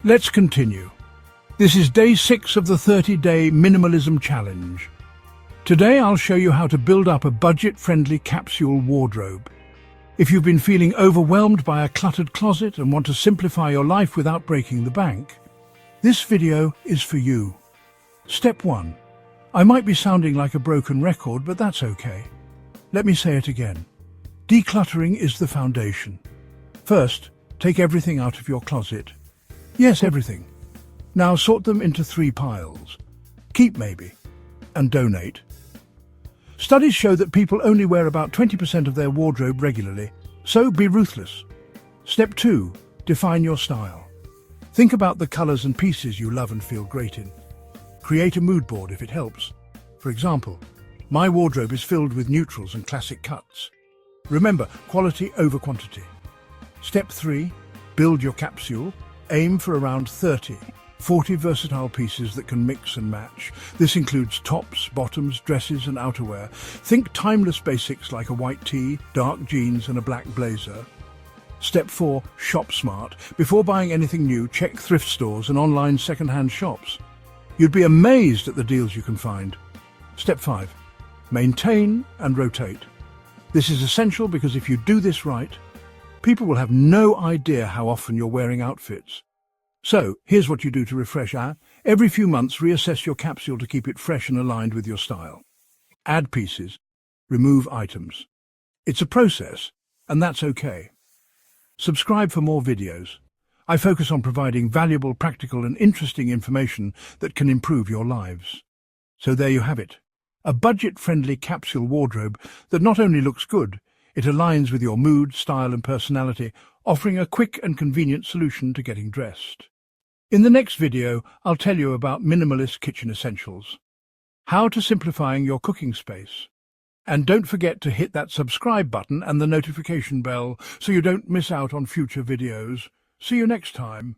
Let's continue. This is day 6 of the 30-day minimalism challenge. Today I'll show you how to build up a budget-friendly capsule wardrobe. If you've been feeling overwhelmed by a cluttered closet and want to simplify your life without breaking the bank, this video is for you. Step 1. I might be sounding like a broken record, but that's okay. Let me say it again. Decluttering is the foundation. First, take everything out of your closet. Yes, everything. Now sort them into 3 piles. Keep maybe, and donate. Studies show that people only wear about 20% of their wardrobe regularly, so be ruthless. Step 2. Define your style. Think about the colors and pieces you love and feel great in. Create a mood board if it helps. For example, my wardrobe is filled with neutrals and classic cuts. Remember, quality over quantity. Step 3. Build your capsule. Aim for around 40 versatile pieces that can mix and match. This includes tops, bottoms, dresses and outerwear. Think timeless basics like a white tee, dark jeans and a black blazer. Step 4. Shop smart. Before buying anything new, check thrift stores and online second-hand shops. You'd be amazed at the deals you can find. Step 5. Maintain and rotate. This is essential because if you do this right, people will have no idea how often you're wearing outfits. So, here's what you do to refresh. Every few months, reassess your capsule to keep it fresh and aligned with your style. Add pieces. Remove items. It's a process, and that's okay. Subscribe for more videos. I focus on providing valuable, practical, and interesting information that can improve your lives. So there you have it. A budget-friendly capsule wardrobe that not only looks good, it aligns with your mood, style and personality, offering a quick and convenient solution to getting dressed. In the next video, I'll tell you about minimalist kitchen essentials, how to simplifying your cooking space. And don't forget to hit that subscribe button and the notification bell so you don't miss out on future videos. See you next time.